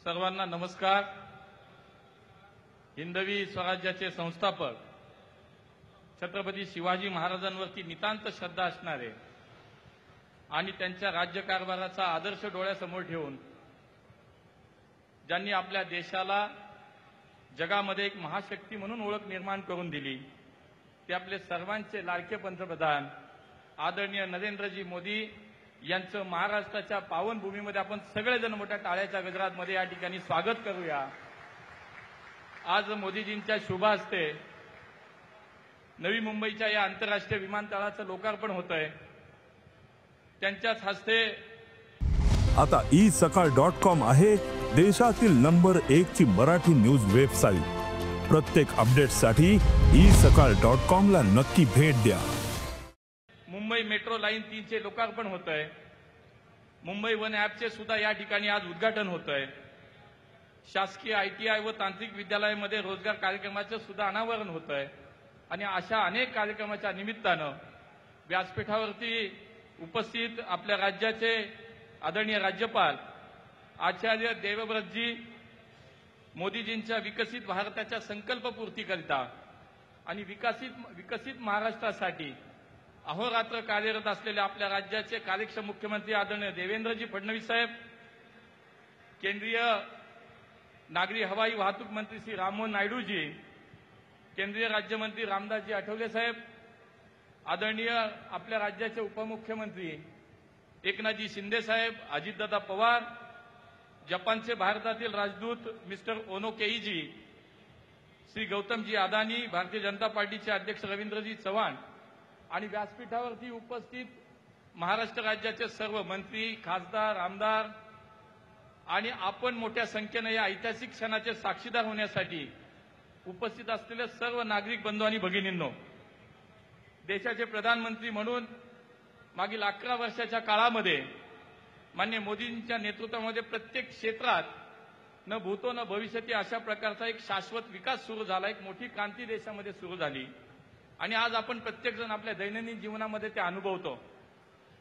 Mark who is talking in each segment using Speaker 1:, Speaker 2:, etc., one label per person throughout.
Speaker 1: सर्वांना नमस्कार। हिंदवी स्वराज्याचे संस्थापक छत्रपती शिवाजी महाराजांवरती नितांत श्रद्धा असणारे आणि त्यांच्या राज्यकारभाराचा आदर्श डोळ्यासमोर ठेवून ज्यांनी आपल्या देशाला जगामध्ये एक महाशक्ती म्हणून ओळख निर्माण करून दिली, ते आपले सर्वांचे लाडके पंतप्रधान आदरणीय नरेंद्रजी मोदी यांचं महाराष्ट्राच्या पावनभूमीमध्ये आपण सगळेजण मोठ्या टाळ्याच्या गजरामध्ये या ठिकाणी स्वागत करूया। आज मोदीजींच्या शुभ हस्ते नवी मुंबईच्या या आंतरराष्ट्रीय विमानतळाचं लोकार्पण होतंय। त्यांच्याच हस्ते
Speaker 2: आता isakal.com आहे देशातील नंबर 1 ची मराठी न्यूज वेबसाईट। प्रत्येक अपडेटसाठी isakal.com ला नक्की भेट द्या।
Speaker 1: मुंबई मेट्रो लाईन 3 चे लोकार्पण होतंय। मुंबई वन ॲपचे सुद्धा या ठिकाणी आज उद्घाटन होतंय। शासकीय ITI व तांत्रिक विद्यालयामध्ये रोजगार कार्यक्रमाचे सुद्धा अनावरण होतंय आणि अशा अनेक कार्यक्रमाच्या निमित्तानं व्यासपीठावरती उपस्थित आपल्या राज्याचे आदरणीय राज्यपाल आचार्य देवव्रतजी मोदीजींच्या विकसित भारताच्या संकल्पपूर्तीकरिता आणि विकसित महाराष्ट्रासाठी अहोरात्र कार्यरत असलेले आपल्या राज्याचे कार्यक्षम मुख्यमंत्री आदरणीय देवेंद्रजी फडणवीस साहेब, केंद्रीय नागरी हवाई वाहतूक मंत्री श्री राममोहन नायडूजी, केंद्रीय राज्यमंत्री रामदासजी आठवले साहेब, आदरणीय आपल्या राज्याचे उपमुख्यमंत्री एकनाथजी शिंदे साहेब, अजितदादा पवार, जपानचे भारतातील राजदूत मिस्टर ओनो केईजी, श्री गौतमजी अदानी, भारतीय जनता पार्टीचे अध्यक्ष रवींद्रजी चव्हाण आणि व्यासपीठावरती उपस्थित महाराष्ट्र राज्याचे सर्व मंत्री, खासदार, आमदार आणि आपण मोठ्या संख्येनं या ऐतिहासिक क्षणाचे साक्षीदार होण्यासाठी उपस्थित असलेले सर्व नागरिक बंधू आणि भगिनींनो, देशाचे प्रधानमंत्री म्हणून मागील 11 वर्षाच्या काळामध्ये माननीय मोदींच्या नेतृत्वामध्ये प्रत्येक क्षेत्रात न भूतो न भविष्यती अशा प्रकारचा एक शाश्वत विकास सुरू झाला, एक मोठी क्रांती देशामध्ये सुरू झाली आणि आज आपण प्रत्येकजण आपल्या दैनंदिन जीवनामध्ये ते अनुभवतो।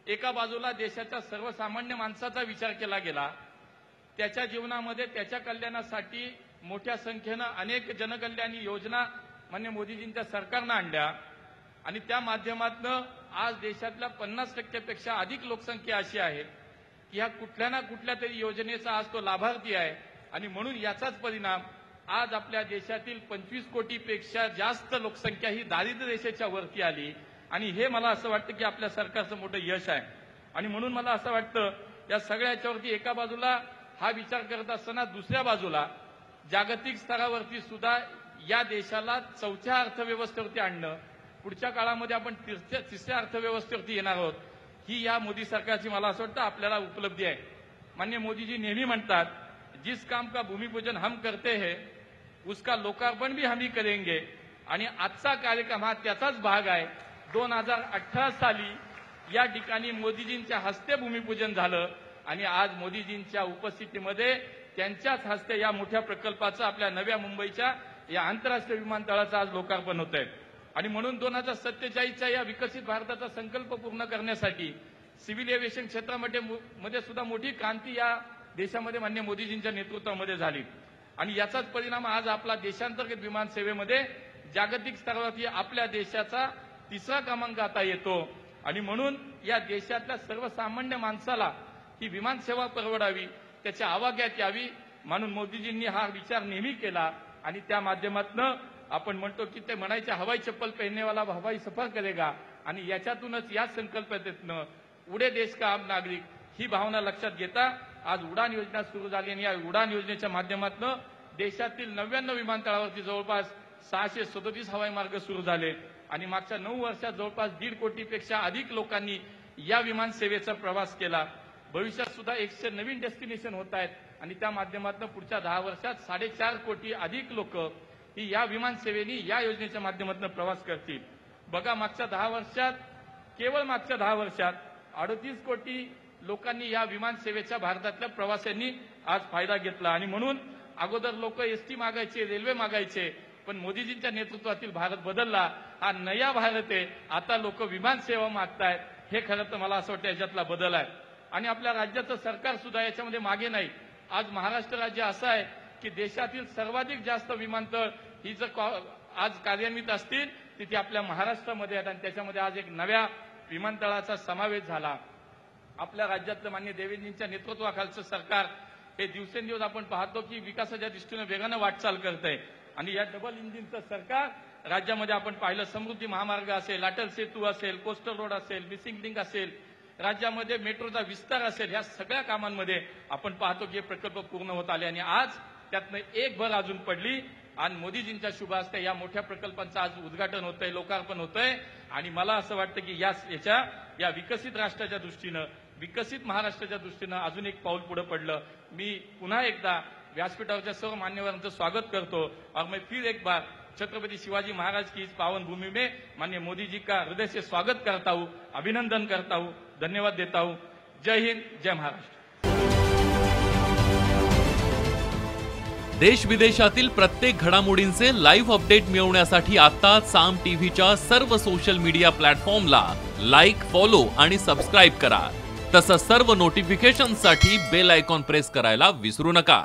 Speaker 1: एका बाजूला देशाच्या सर्वसामान्य माणसाचा विचार केला गेला, त्याच्या जीवनामध्ये त्याच्या कल्याणासाठी मोठ्या संख्येनं अनेक जनकल्याणी योजना माननीय मोदीजींच्या सरकारनं आणल्या आणि त्या माध्यमातून आज देशातल्या 50% पेक्षा अधिक लोकसंख्या अशी आहे की ह्या कुठल्या ना कुठल्या तरी योजनेचा आज तो लाभार्थी आहे आणि म्हणून याचाच परिणाम आज आपल्या देशातील 25 कोटीपेक्षा जास्त लोकसंख्या ही दारिद्र्य रेषेच्या वरती आली आणि हे मला असं वाटतं की आपल्या सरकारचं मोठं यश आहे। आणि म्हणून मला असं वाटतं या सगळ्याच्यावरती एका बाजूला हा विचार करत असताना दुसऱ्या बाजूला जागतिक स्तरावरती सुद्धा या देशाला 4थ्या अर्थव्यवस्थेवरती आणणं, पुढच्या काळामध्ये आपण तिसऱ्या अर्थव्यवस्थेवरती येणार आहोत, ही या मोदी सरकारची मला असं वाटतं आपल्याला उपलब्धी आहे। माननीय मोदीजी नेहमी म्हणतात, जिस काम का भूमिपूजन हम करते हैं उसका लोकार्पण भी हम ही करेंगे आणि आजचा कार्यक्रम हा त्याचाच भाग आहे। 2018 साली या ठिकाणी मोदीजींच्या हस्ते भूमिपूजन झालं आणि आज मोदीजींच्या उपस्थितीमध्ये त्यांच्याच हस्ते या मोठ्या प्रकल्पाचं आपल्या नव्या मुंबईच्या या आंतरराष्ट्रीय विमानतळाचं आज लोकार्पण होत आहे आणि म्हणून 2047च्या या विकसित भारताचा संकल्प पूर्ण करण्यासाठी सिव्हिल एव्हिएशन क्षेत्रामध्ये सुद्धा मोठी क्रांती या देशामध्ये माननीय मोदीजींच्या नेतृत्वामध्ये झाली आणि याचाच परिणाम आज आपला देशांतर्गत विमान सेवेमध्ये जागतिक स्तरावरती आपल्या देशाचा 3रा क्रमांक आता येतो आणि म्हणून या देशातल्या सर्वसामान्य माणसाला ही विमान सेवा परवडावी, त्याच्या आवाक्यात यावी म्हणून मोदीजींनी हा विचार नेहमी केला आणि त्या माध्यमातून आपण म्हणतो की ते म्हणायचे हवाई चप्पल पहननेवाला हवाई सफर करेगा आणि याच्यातूनच या संकल्पनेतनं उडे देश का आम नागरिक ही भावना लक्षात घेता आज उडान योजना सुरू झाली आणि या उडान योजनेच्या माध्यमातून देशातील 99 विमानतळावरती जवळपास 637 हवाई मार्ग सुरू झाले आणि मागच्या 9 वर्षात जवळपास 1.5 कोटीपेक्षा अधिक लोकांनी या विमान सेवेचा प्रवास केला। भविष्यात सुद्धा 100 नवीन डेस्टिनेशन होत आहेत आणि त्या माध्यमातून पुढच्या 10 वर्षात 4.5 कोटी अधिक लोक ही या विमान सेवेनी या योजनेच्या माध्यमातून प्रवास करतील। बघा मागच्या 10 वर्षात केवळ मागच्या 10 वर्षात 38 कोटी लोकांनी या विमान सेवेच्या भारतातल्या प्रवाशांनी आज फायदा घेतला आणि म्हणून अगोदर लोक एसटी मागायचे, रेल्वे मागायचे, पण मोदीजींच्या नेतृत्वातील भारत बदलला, हा नया भारत आहे। आता लोक विमान सेवा मागतायत, हे खरं तर मला असं वाटतं याच्यातला बदल आहे आणि आपल्या राज्याचं सरकार सुद्धा याच्यामध्ये मागे नाही। आज महाराष्ट्र राज्य असं आहे की देशातील सर्वाधिक जास्त विमानतळ ही जर आज कार्यान्वित असतील तिथे आपल्या महाराष्ट्रामध्ये आहेत आणि त्याच्यामध्ये आज एक नव्या विमानतळाचा समावेश झाला। आपल्या राज्यातलं माननीय देवेंद्रजींच्या नेतृत्वाखालचं सरकार हे दिवसेंदिवस आपण पाहतो की विकासाच्या दृष्टीने वेगानं वाटचाल करत आहे आणि या डबल इंजिनचं सरकार राज्यामध्ये आपण पाहिलं समृद्धी महामार्ग असेल, अटल सेतू असेल, कोस्टल रोड असेल, मिसिंग लिंक असेल, राज्यामध्ये मेट्रोचा विस्तार असेल, या सगळ्या कामांमध्ये आपण पाहतो की हे प्रकल्प पूर्ण होत आले आणि आज त्यातनं एक भर अजून पडली आणि मोदीजींच्या शुभ हस्ते या मोठ्या प्रकल्पांचं आज उद्घाटन होतंय, लोकार्पण होतंय आणि मला असं वाटतं की या विकसित राष्ट्राच्या दृष्टीनं, विकसित महाराष्ट्राच्या दृष्टीनं अजून एक पाऊल पुढे पडलं। मी पुन्हा एकदा व्यासपीठावरच्या सर्व मान्यवरांचं स्वागत करतो और मैं फिर एक बार छत्रपति शिवाजी महाराज की इस पावन भूमि में माननीय मोदी जी का हृदय से स्वागत करता हूं, अभिनंदन करता हूं, धन्यवाद देता हूं। जय हिंद, जय महाराष्ट्र।
Speaker 3: देश विदेशातील प्रत्येक घडामोडींचे लाईव्ह अपडेट मिळवण्यासाठी आता साम टीव्हीच्या सर्व सोशल मीडिया प्लॅटफॉर्मला लाईक, फॉलो आणि सबस्क्राईब करा। तसंच सर्व नोटिफिकेशनसाठी बेल आयकॉन प्रेस करायला विसरू नका।